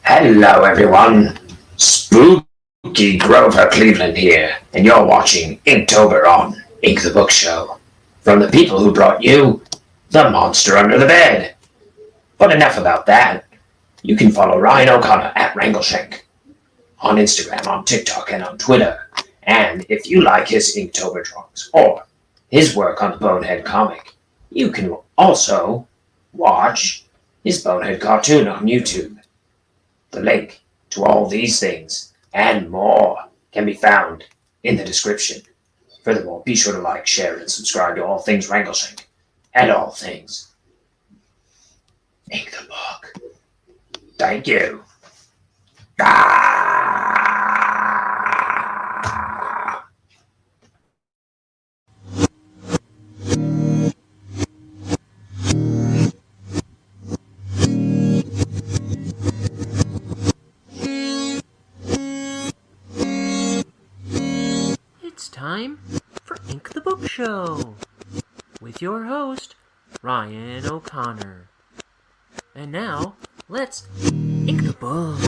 Hello, everyone. Spooky Grover Cleveland here, and you're watching Inktober on Ink the Book Show. From the people who brought you The Monster Under the Bed. But enough about that. You can follow Ryan O'Connor at Wrangleshank on Instagram, on TikTok, and on Twitter. And if you like his Inktober drawings or his work on the Bonehead comic, you can also watch his Bonehead cartoon on YouTube. The link to all these things and more can be found in the description. Furthermore, be sure to like, share, and subscribe to all things Wrangleshank and all things Ink the Book. Thank you. Ah! It's time for Ink the Book Show with your host, Ryan O'Connor. And now, let's ink the book.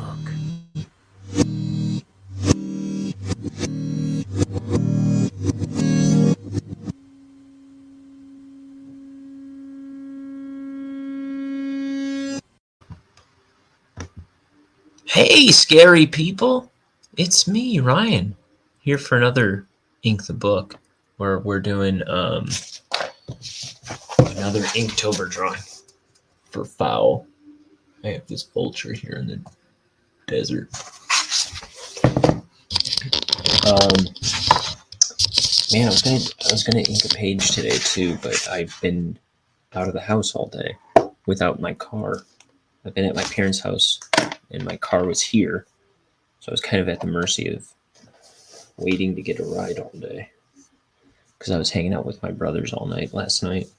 Hey, scary people! It's me, Ryan, here for another Ink the Book, where we're doing another Inktober drawing for Fowl. I have this vulture here in the desert. Man, I was gonna ink a page today too, but I've been out of the house all day without my car. I've been at my parents' house, and my car was here, so I was kind of at the mercy of waiting to get a ride all day because I was hanging out with my brothers all night last night.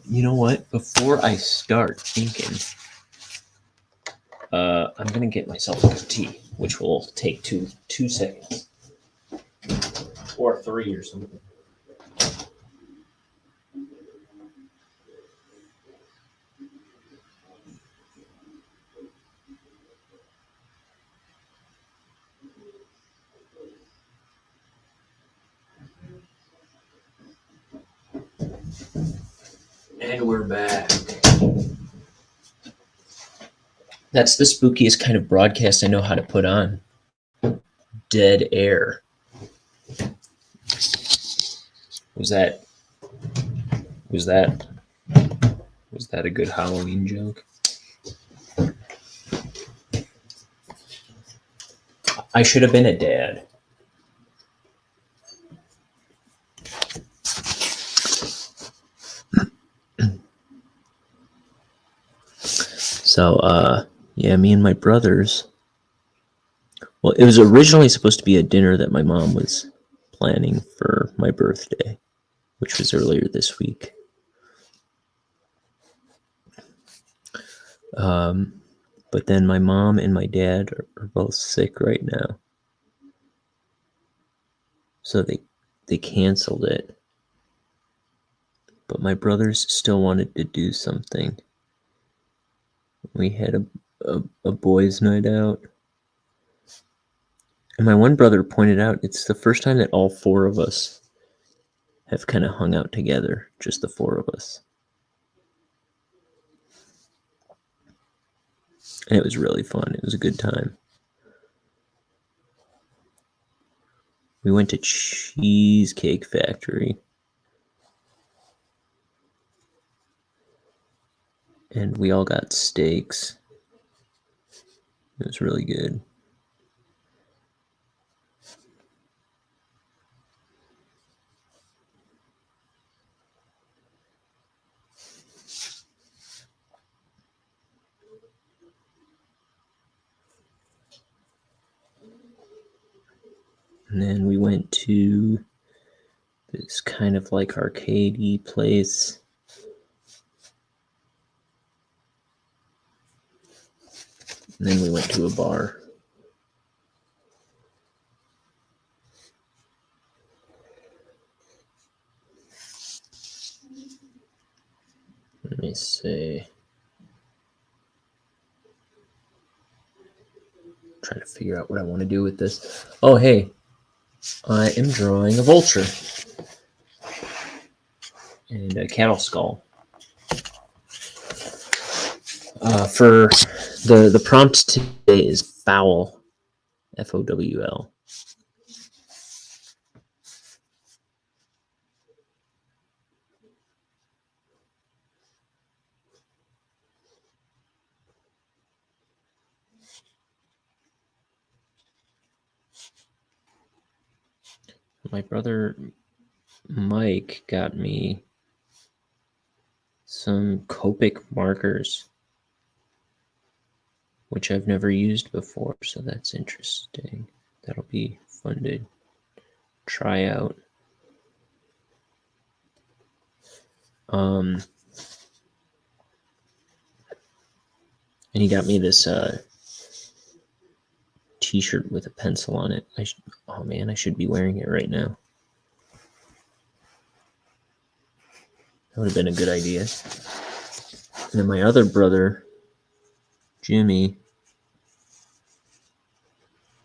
You know what? Before I start thinking, I'm gonna get myself a cup of tea, which will take two seconds or 3 or something. And we're back. That's the spookiest kind of broadcast I know how to put on. Dead air. Was that a good Halloween joke? I should have been a dad. So, yeah, me and my brothers. Well, it was originally supposed to be a dinner that my mom was planning for my birthday, which was earlier this week. But then my mom and my dad are both sick right now. So they canceled it. But my brothers still wanted to do something. We had a boys' night out. And my one brother pointed out it's the first time that all four of us have kind of hung out together, just the four of us. And it was really fun. It was a good time. We went to Cheesecake Factory. And we all got steaks. It was really good. And then we went to this kind of like arcadey place. And then we went to a bar. me see. Trying to figure out what I want to do with this. Oh, hey, I am drawing a vulture and a cattle skull. For the prompt today is fowl, Fowl. My brother Mike got me some Copic markers, which I've never used before, so that's interesting. That'll be fun to try out. And he got me this t-shirt with a pencil on it. Oh man, I should be wearing it right now. That would have been a good idea. And then my other brother, Jimmy,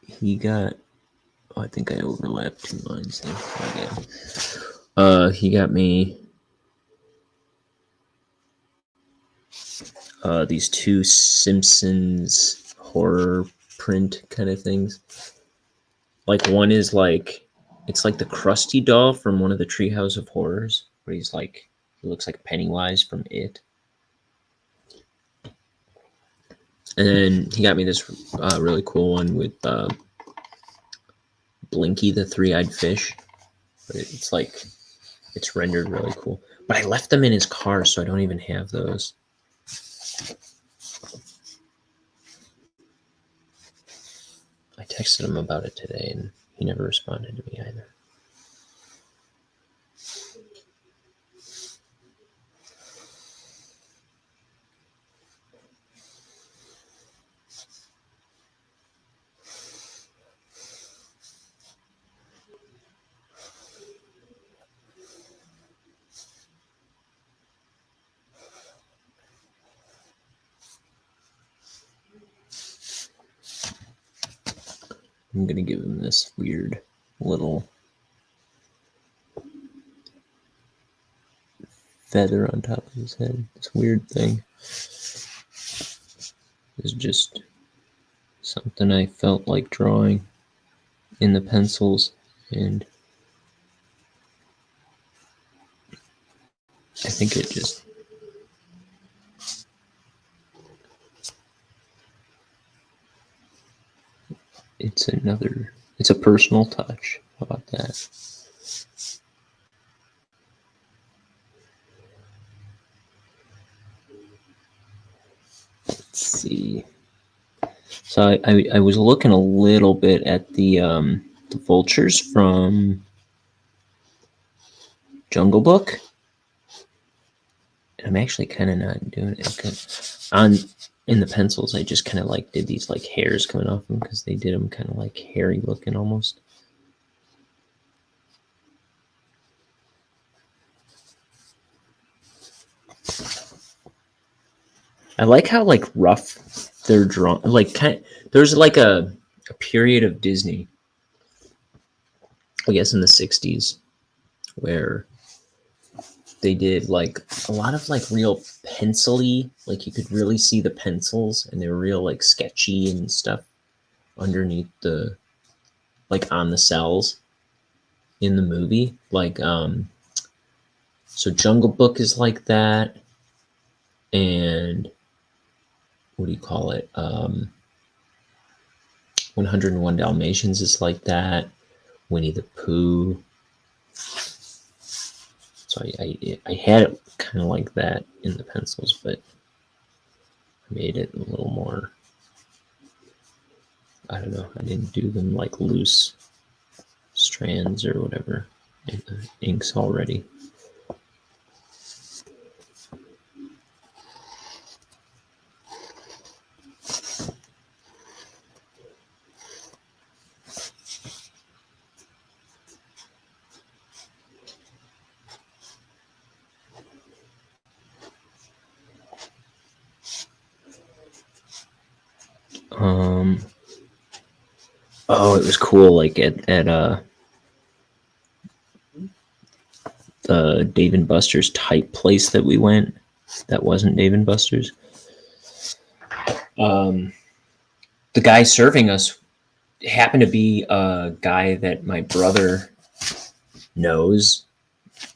he got, I think I overlapped 2 lines there. He got me these 2 Simpsons horror print kind of things. Like one is like, it's like the Krusty doll from one of the Treehouse of Horrors, where he looks like Pennywise from It. And then he got me this really cool one with Blinky the Three-Eyed Fish. But it's rendered really cool. But I left them in his car, so I don't even have those. I texted him about it today, and he never responded to me either. I'm going to give him this weird little feather on top of his head. This weird thing. It's just something I felt like drawing in the pencils, and I think it just it's a personal touch. How about that? Let's see. So I was looking a little bit at the vultures from Jungle Book. And I'm actually kind of not doing it. In the pencils, I just kind of like did these like hairs coming off them because they did them kind of like hairy looking almost. I like how like rough they're drawn. Like there's like a period of Disney, I guess in the 60s, where they did like a lot of like real pencil-y, like you could really see the pencils and they were real like sketchy and stuff underneath the, like on the cells in the movie. Like, so Jungle Book is like that. And what do you call it? 101 Dalmatians is like that. Winnie the Pooh. So I had it kind of like that in the pencils, but I made it a little more, I don't know, I didn't do them like loose strands or whatever. The ink's already. Oh, it was cool. Like at the Dave and Buster's type place that we went. That wasn't Dave and Buster's. The guy serving us happened to be a guy that my brother knows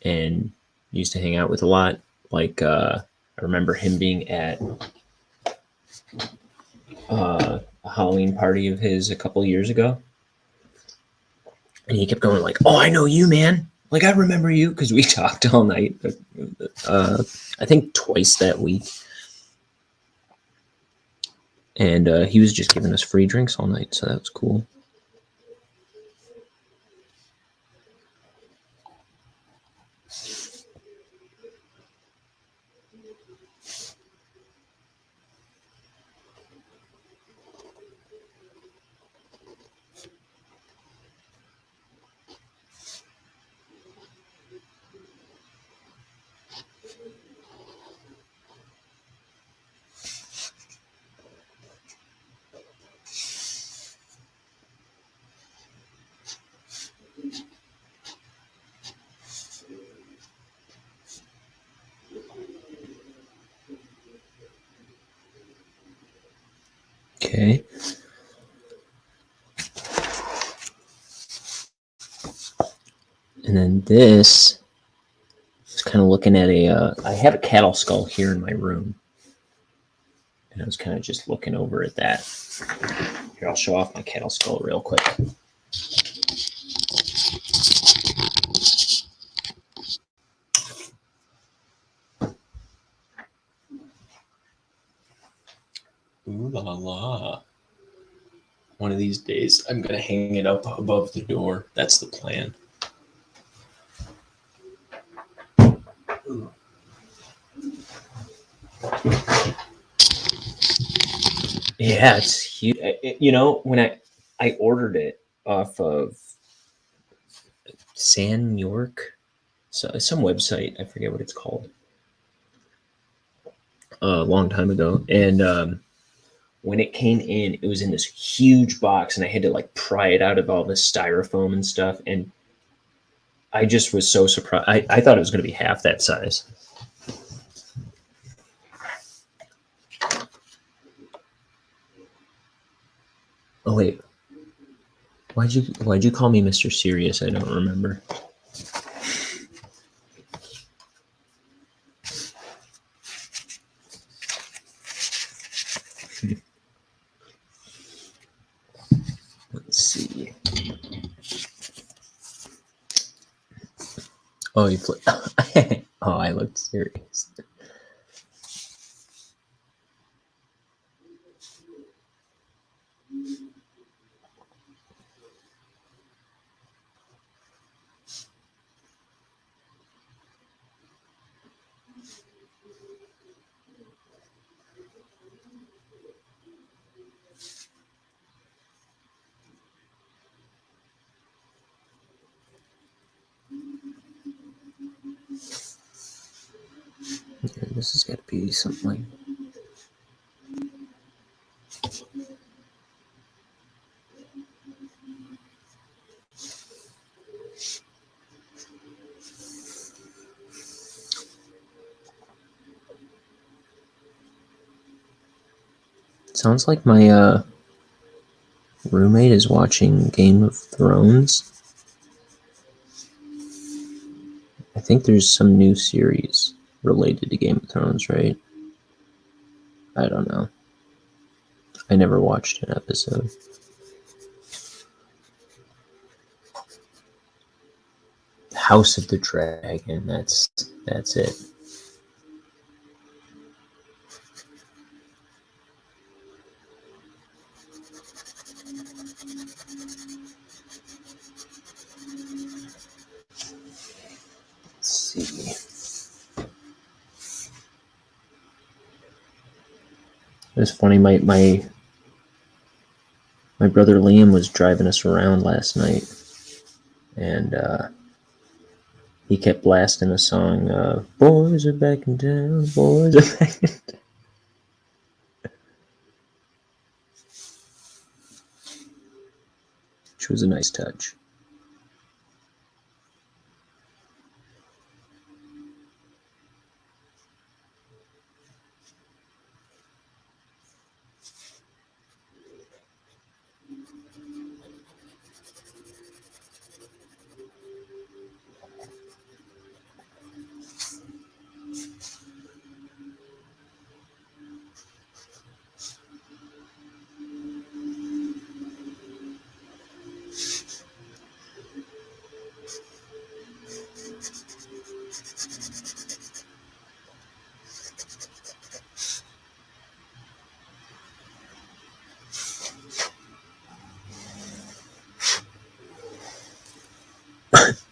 and used to hang out with a lot. Like I remember him being at a Halloween party of his a couple years ago, and he kept going like, "Oh, I know you, man. Like I remember you," because we talked all night. I think twice that week, and he was just giving us free drinks all night, so that was cool. Okay. And then this is kind of looking at I have a cattle skull here in my room. And I was kind of just looking over at that. Here, I'll show off my cattle skull real quick. Ooh la la. One of these days, I'm going to hang it up above the door. That's the plan. Yeah, it's huge. When I ordered it off of San York, so some website, I forget what it's called, a long time ago, and when it came in, it was in this huge box, and I had to like pry it out of all the styrofoam and stuff, and I just was so surprised. I thought it was going to be half that size. Oh wait, why'd you call me Mr. Serious? I don't remember. Let's see. Oh, you flip. Oh, I looked serious. This has got to be something like. Sounds like my roommate is watching Game of Thrones. I think there's some new series related to Game of Thrones, right? I don't know. I never watched an episode. House of the Dragon. That's it. Let's see. It was funny. My brother Liam was driving us around last night, and he kept blasting a song. Boys are back in town. Boys are back in town. which was a nice touch.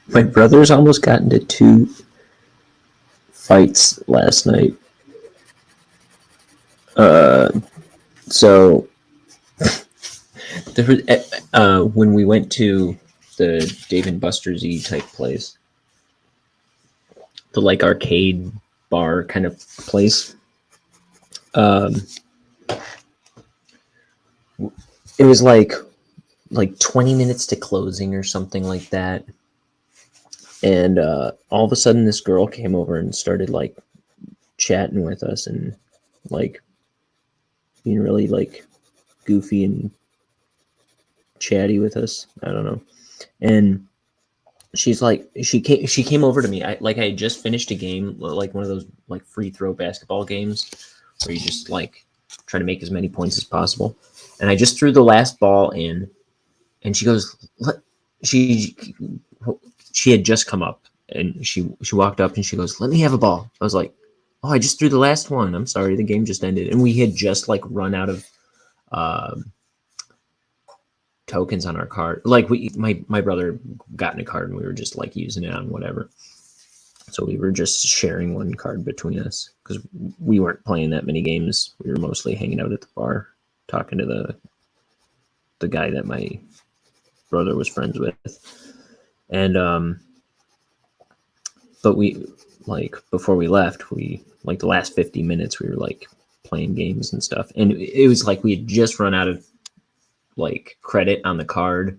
My brothers almost got into 2 fights last night. So there was, when we went to the Dave and Buster's type place, the like arcade bar kind of place. It was like 20 minutes to closing or something like that. And all of a sudden this girl came over and started like chatting with us and like being really like goofy and chatty with us. I don't know. And she's like, she came over to me. I had just finished a game, like one of those like free throw basketball games where you just like try to make as many points as possible. And I just threw the last ball in, and she goes, she had just come up, and she walked up and she goes, "Let me have a ball." I was like, "Oh, I just threw the last one. I'm sorry, the game just ended." And we had just like run out of tokens on our card. Like my brother got in a card and we were just like using it on whatever. So we were just sharing one card between us because we weren't playing that many games. We were mostly hanging out at the bar, talking to the guy that my brother was friends with. And but we, like, before we left, we like the last 50 minutes we were like playing games and stuff, and it was like we had just run out of like credit on the card,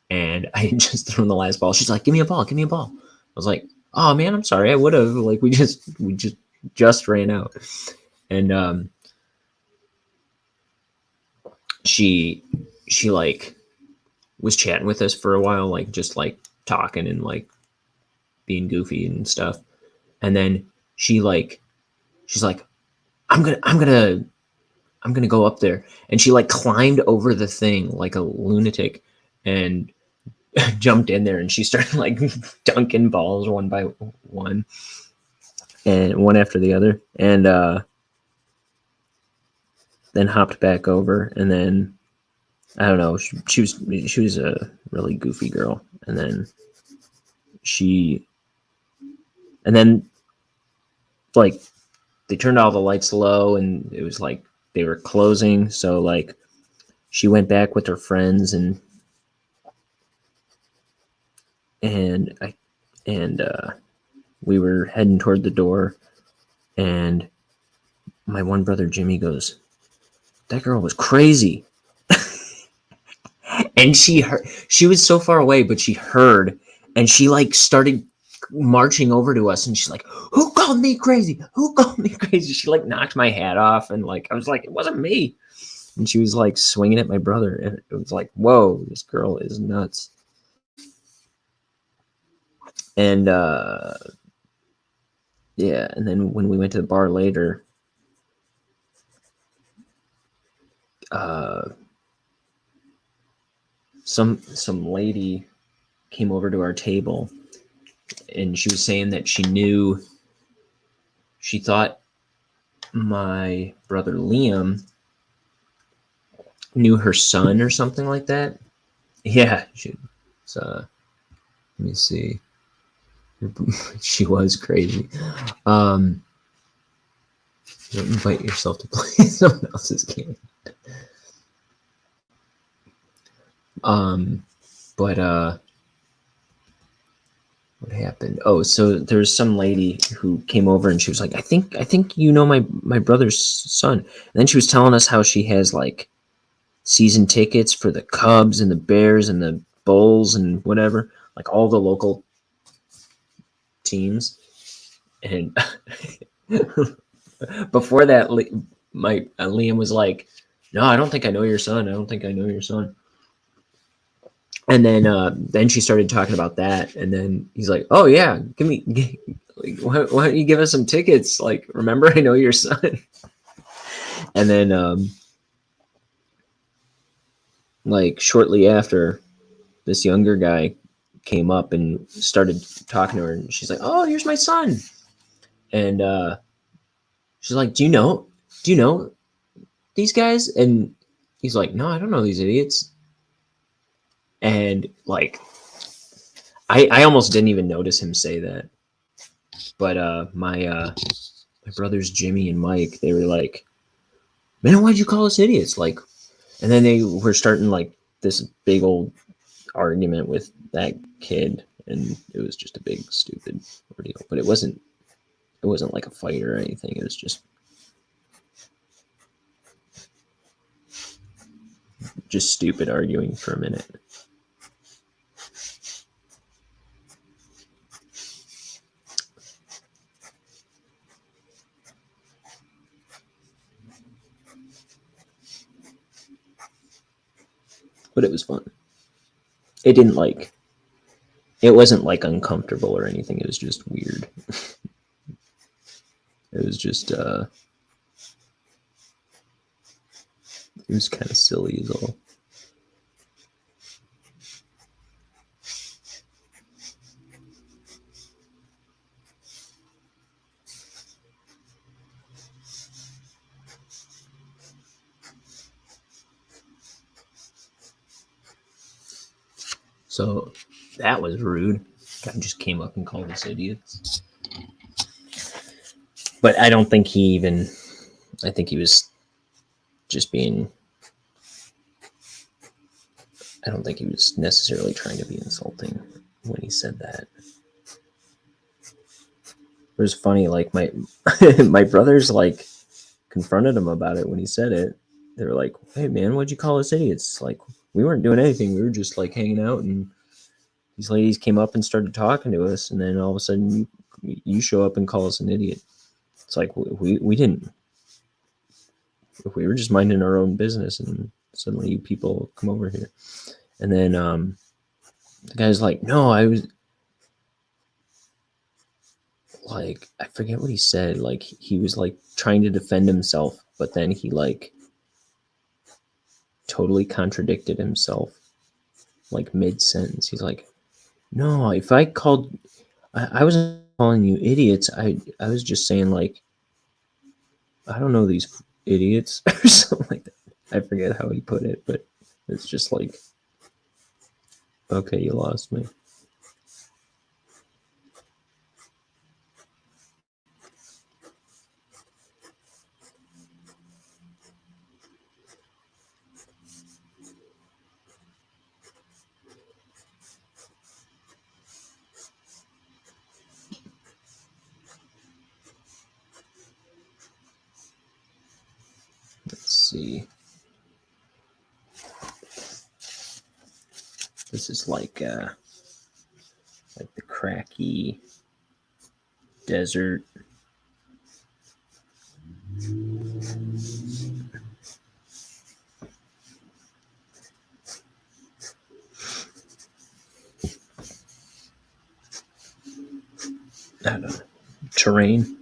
and I had just thrown the last ball. She's like, give me a ball." I was like, "Oh man, I'm sorry, I would have." Like we just ran out. And she like was chatting with us for a while, like just like talking and like being goofy and stuff. And then she's like, I'm gonna go up there. And she like climbed over the thing like a lunatic and jumped in there, and she started like dunking balls one by one and one after the other, and then hopped back over. And then I don't know, she was a really goofy girl. And then like they turned all the lights low, and it was like they were closing. So like she went back with her friends, and we were heading toward the door, and my one brother Jimmy goes, "That girl was crazy." And she was so far away, but she heard, and she like started marching over to us, and she's like, "Who called me crazy? Who called me crazy?" She like knocked my hat off, and like I was like, "It wasn't me." And she was like swinging at my brother, and it was like, whoa, this girl is nuts. And yeah, and then when we went to the bar later, some lady came over to our table, and she was saying that she thought my brother Liam knew her son or something like that. Yeah, let me see. She was crazy. Don't invite yourself to play someone else's game. But what happened? Oh, so there's some lady who came over, and she was like, I think you know my brother's son. And then she was telling us how she has like season tickets for the Cubs and the Bears and the Bulls and whatever, like all the local teams. And before that, Liam was like, "No, I don't think I know your son. I don't think I know your son." And then she started talking about that, and then he's like, "Oh yeah, like, why don't you give us some tickets? Like, remember, I know your son." And then like shortly after, this younger guy came up and started talking to her, and she's like, "Oh, here's my son." And she's like, do you know these guys?" And he's like, "No, I don't know these idiots." And like, I almost didn't even notice him say that. But my brothers Jimmy and Mike, they were like, "Man, why'd you call us idiots?" Like, and then they were starting like this big old argument with that kid, and it was just a big stupid ordeal. But it wasn't like a fight or anything. It was just stupid arguing for a minute. But it was fun. It didn't like it wasn't like uncomfortable or anything. It was just weird. It was just it was kind of silly is all. So that was rude. Guy just came up and called us idiots. But I don't think he even. I think he was just being. I don't think he was necessarily trying to be insulting when he said that. It was funny, like my my brothers like confronted him about it when he said it. They were like, "Hey man, what'd you call us idiots? Like we weren't doing anything. We were just like hanging out, and these ladies came up and started talking to us, and then all of a sudden you show up and call us an idiot." It's like we didn't. We were just minding our own business, and suddenly you people come over here. And then the guy's like, "No, I was like, I forget what he said. Like he was like trying to defend himself, but then he like totally contradicted himself, like mid sentence. He's like, "No, if I called, I wasn't calling you idiots. I was just saying like, I don't know these idiots," or something like that. I forget how he put it, but it's just like, okay, you lost me. Let's see. This is like the cracky desert. I don't know, terrain.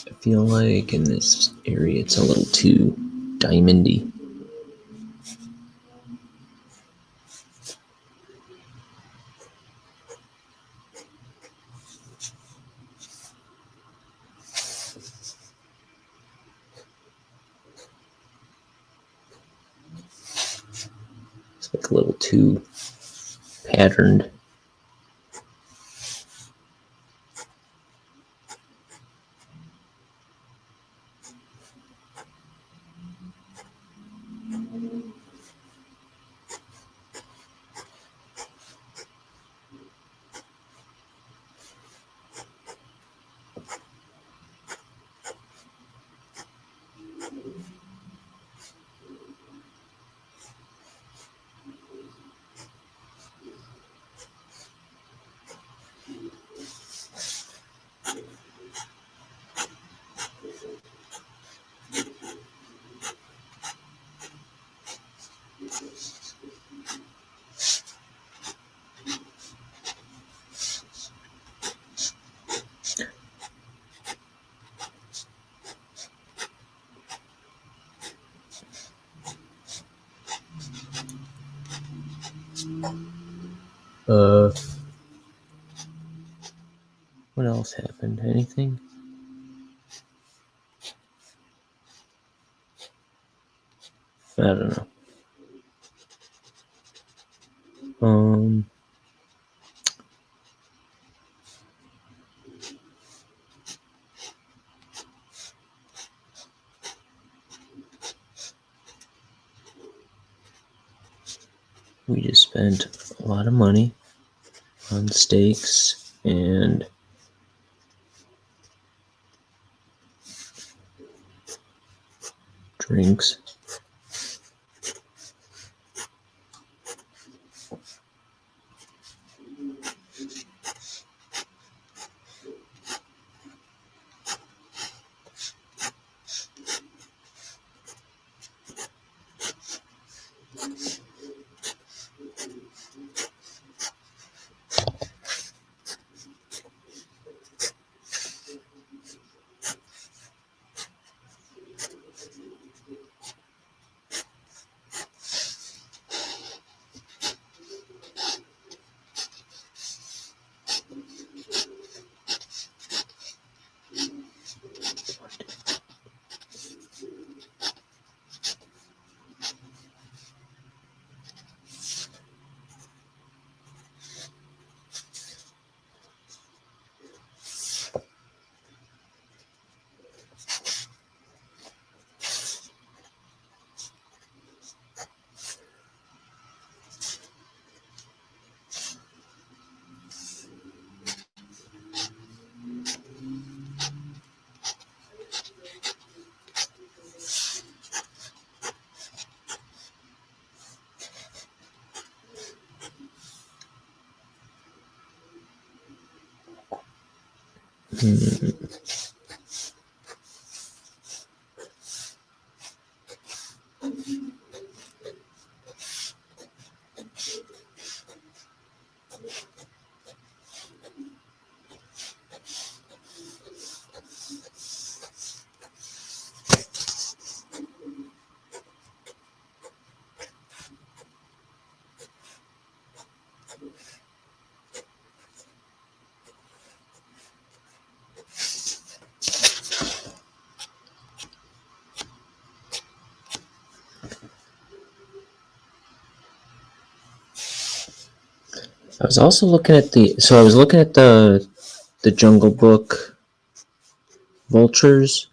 I feel like in this area it's a little too diamondy. It's like a little too patterned. What else happened? Anything? I don't know. We just spent a lot of money on steaks and drinks. I was also looking at the Jungle Book vultures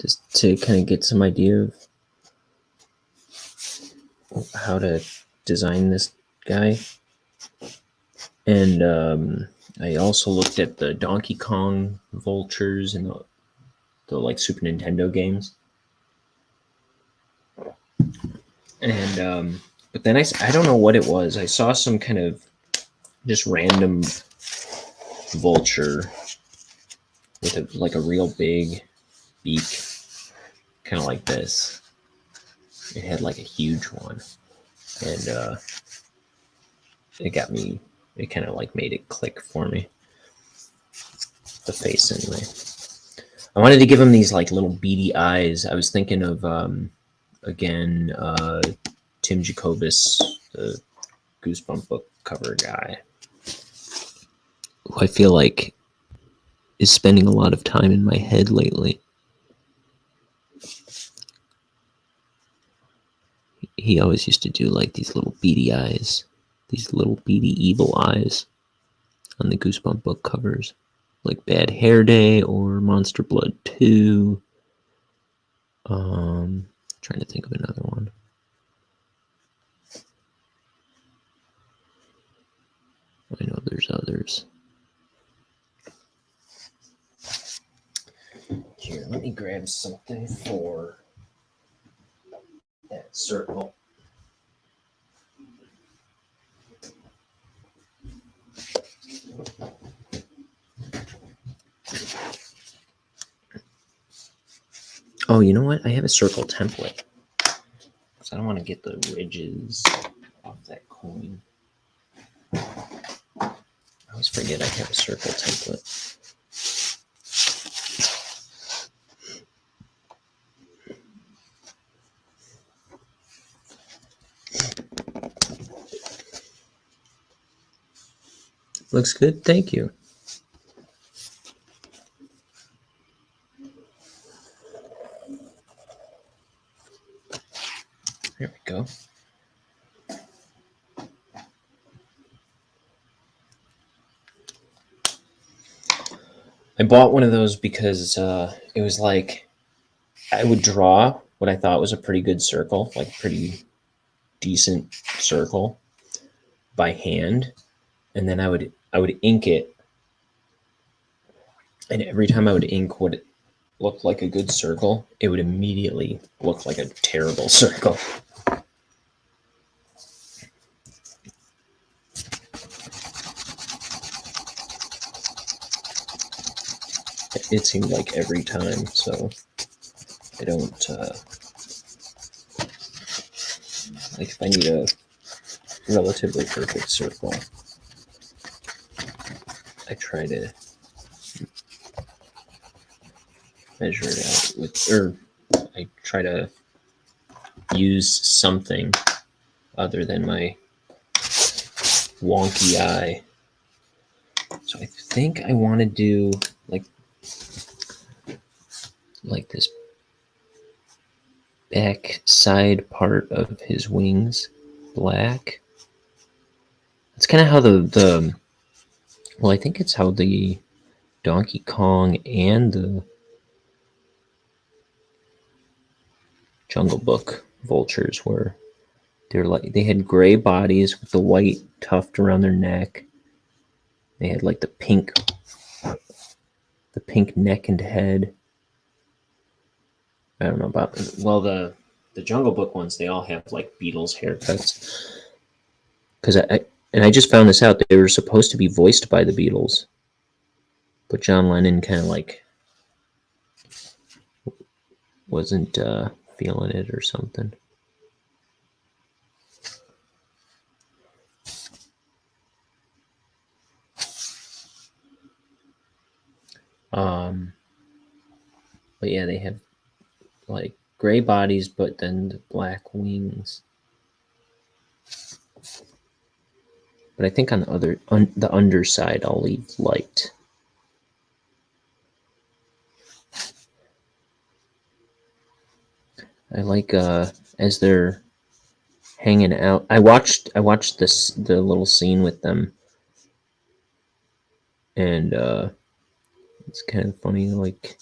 just to kind of get some idea of how to design this guy. And I also looked at the Donkey Kong vultures and the like Super Nintendo games. And but then I don't know what it was. I saw some kind of just random vulture with like a real big beak, kind of like this. It had like a huge one, and it got me. It kind of like made it click for me. The face, anyway. I wanted to give him these like little beady eyes. I was thinking of again Tim Jacobus, the Goosebump book cover guy, who I feel like is spending a lot of time in my head lately. He always used to do like these little beady eyes, these little beady evil eyes on the Goosebump book covers, like Bad Hair Day or Monster Blood 2. Trying to think of another one. I know there's others. Here, let me grab something for that circle. Oh, you know what? I have a circle template. Because I don't want to get the ridges off that coin. I always forget I have a circle template. Looks good. Thank you. There we go. I bought one of those because it was like I would draw what I thought was a pretty good circle, like a pretty decent circle by hand, and then I would ink it, and every time I would ink what looked like a good circle, it would immediately look like a terrible circle. It seemed like every time, so I don't like if I need a relatively perfect circle, I try to measure it out with, or I try to use something other than my wonky eye. So I think I want to do like this back side part of his wings black. It's kind of how the well, I think it's how the Donkey Kong and the Jungle Book vultures were. They're like, they had gray bodies with the white tuft around their neck. They had like the pink neck and head. I don't know about, well, the Jungle Book ones, they all have like Beatles haircuts. Because I just found this out. They were supposed to be voiced by the Beatles, but John Lennon kind of like wasn't feeling it or something. But yeah, they have like gray bodies, but then the black wings. But I think on the underside, I'll leave light. I like as they're hanging out. I watched the little scene with them, and it's kind of funny. Like,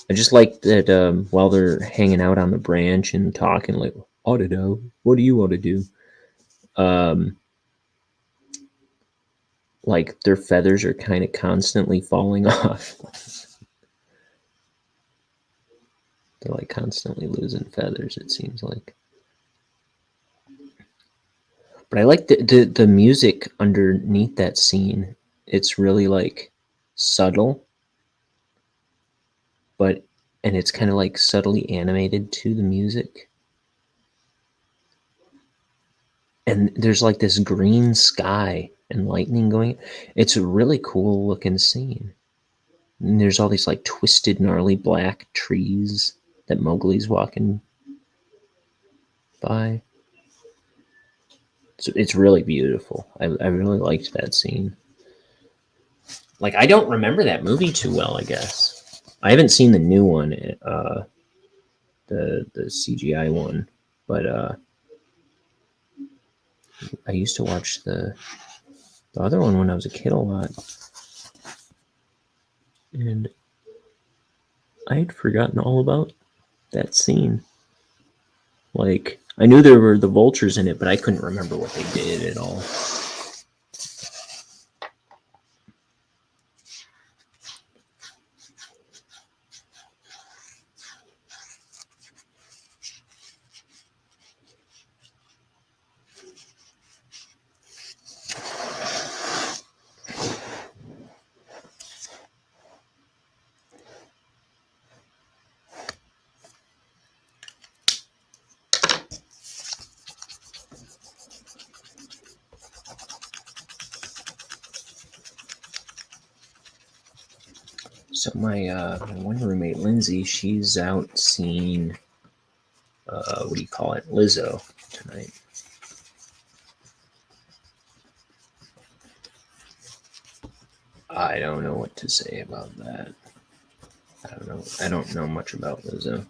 I just like that while they're hanging out on the branch and talking, like, I don't know, what do you want to do? Like their feathers are kind of constantly falling off. They're like constantly losing feathers, it seems like. But I like the music underneath that scene. It's really like subtle, and it's kind of like subtly animated to the music. And there's like this green sky and lightning going. It's a really cool looking scene. And there's all these like twisted, gnarly black trees that Mowgli's walking by. So it's really beautiful. I really liked that scene. Like, I don't remember that movie too well, I guess. I haven't seen the new one, the CGI one, but I used to watch the other one when I was a kid a lot. And I had forgotten all about that scene. Like, I knew there were the vultures in it, but I couldn't remember what they did at all. So my one roommate, Lindsay, she's out seeing what do you call it, Lizzo tonight. I don't know what to say about that. I don't know much about Lizzo.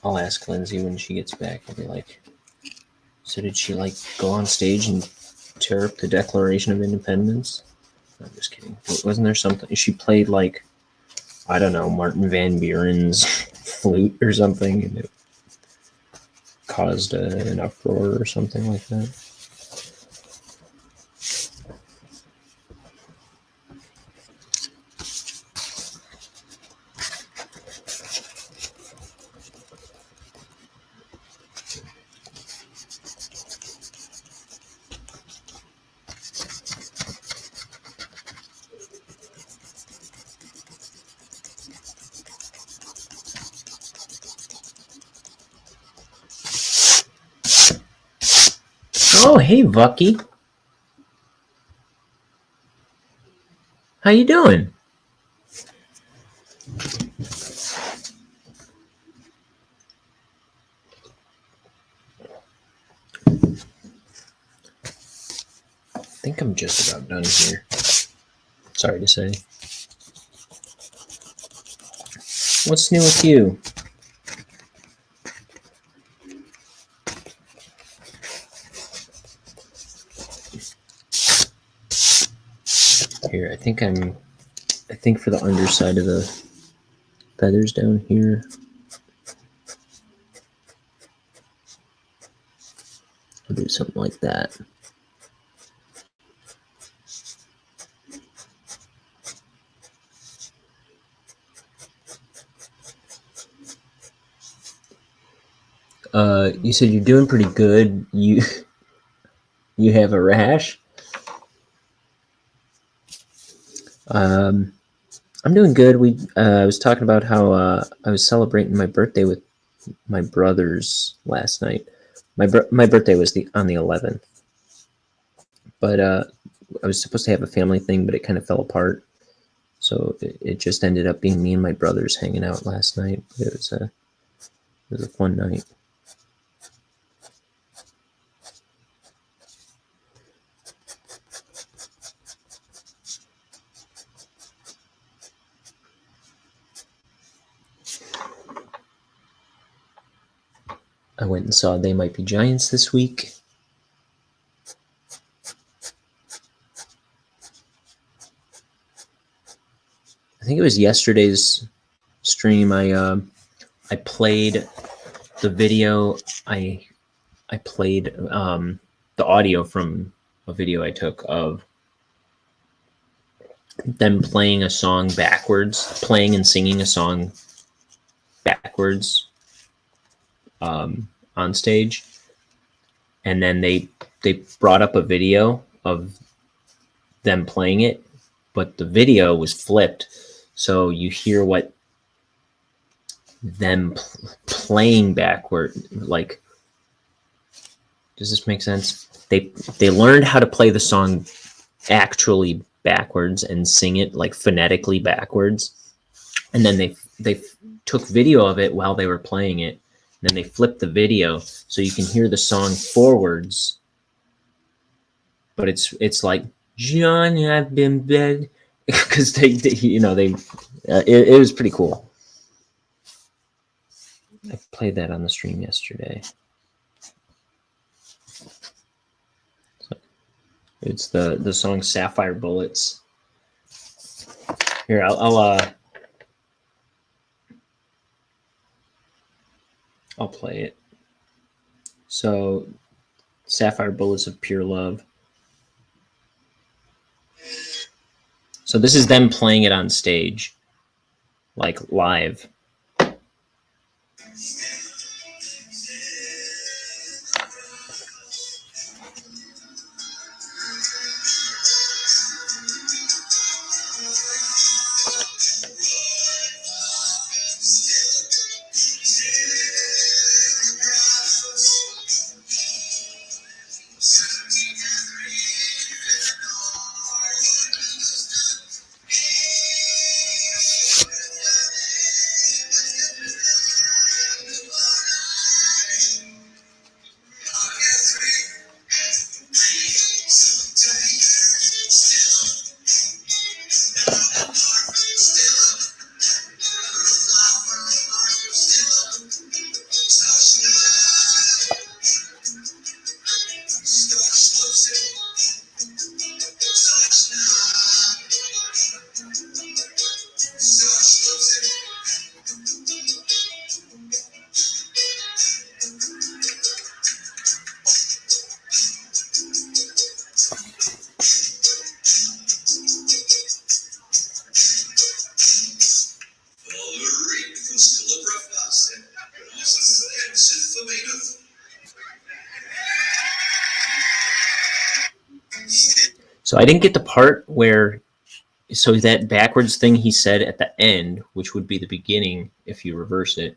I'll ask Lindsay when she gets back. I'll be like, so did she like go on stage and tear up the Declaration of Independence? I'm just kidding. Wasn't there something she played like, I don't know, Martin Van Buren's flute or something, and it caused an uproar or something like that? Oh, hey, Vucky. How you doing? I think I'm just about done here. Sorry to say. What's new with you? Here, I think for the underside of the feathers down here, I'll do something like that. You said you're doing pretty good. You have a rash? I'm doing good. I was talking about how I was celebrating my birthday with my brothers last night. My birthday was on the 11th, but I was supposed to have a family thing, but it kind of fell apart. So it just ended up being me and my brothers hanging out last night. It was a fun night. I went and saw They Might Be Giants this week. I think it was yesterday's stream. I played the video. I played the audio from a video I took of them playing a song backwards, playing and singing a song backwards on stage, and then they brought up a video of them playing it, but the video was flipped, so you hear what them playing backward. Like, does this make sense? They learned how to play the song actually backwards and sing it like phonetically backwards, and then they took video of it while they were playing it, and then they flipped the video so you can hear the song forwards, but it's like, John, I've been dead, because it was pretty cool. I played that on the stream yesterday. So it's the song Sapphire Bullets. Here, I'll play it. So, Sapphire Bullets of Pure Love. So this is them playing it on stage, like live. So I didn't get the part where, so that backwards thing he said at the end, which would be the beginning if you reverse it.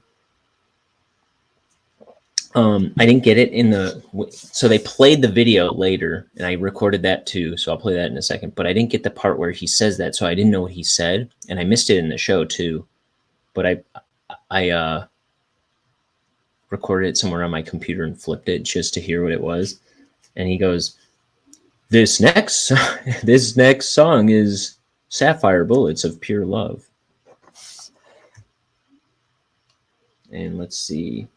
I didn't get it in the, so they played the video later and I recorded that too. So I'll play that in a second, but I didn't get the part where he says that. So I didn't know what he said and I missed it in the show too. But I recorded it somewhere on my computer and flipped it just to hear what it was. And he goes, this next song is Sapphire Bullets of Pure Love. And let's see.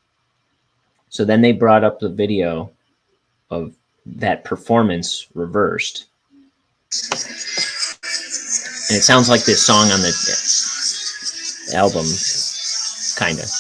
So then they brought up the video of that performance reversed. And it sounds like this song on the album, kind of.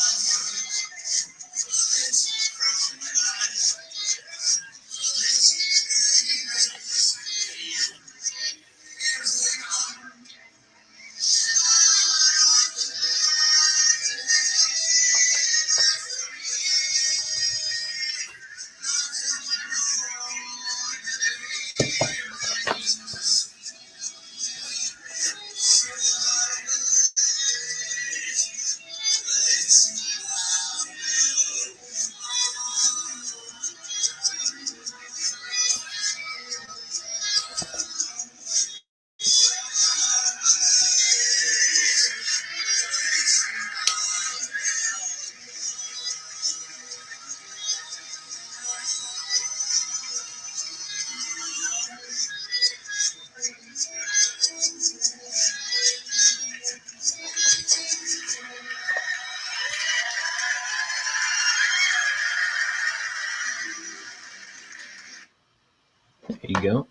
There you go.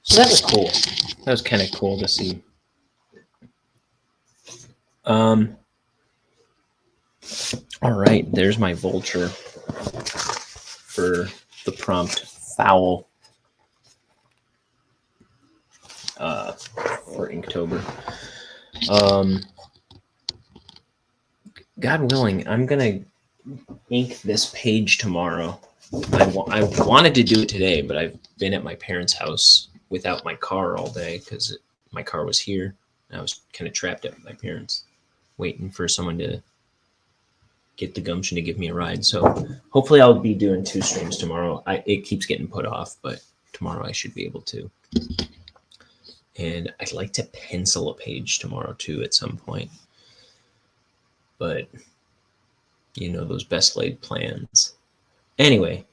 So that was cool. That was kind of cool to see. All right, there's my vulture for the prompt foul for Inktober. God willing, I'm gonna ink this page tomorrow. I wanted to do it today, but I've been at my parents' house without my car all day because my car was here. And I was kind of trapped at my parents, waiting for someone to get the gumption to give me a ride. So hopefully I'll be doing 2 streams tomorrow. It keeps getting put off, but tomorrow I should be able to. And I'd like to pencil a page tomorrow too at some point. But you know, those best laid plans. Anyway,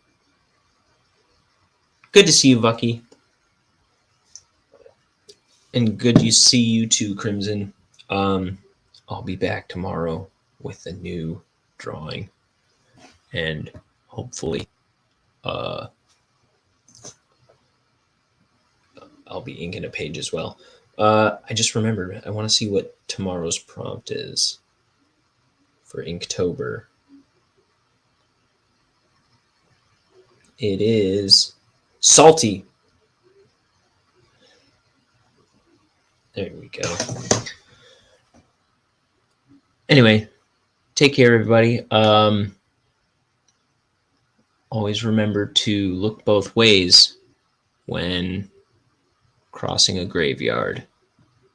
good to see you, Vucky. And good to see you too, Crimson. I'll be back tomorrow with a new drawing. And hopefully I'll be inking a page as well. I just remembered, I want to see what tomorrow's prompt is for Inktober. It is salty. There we go. Anyway, take care, everybody. Always remember to look both ways when crossing a graveyard.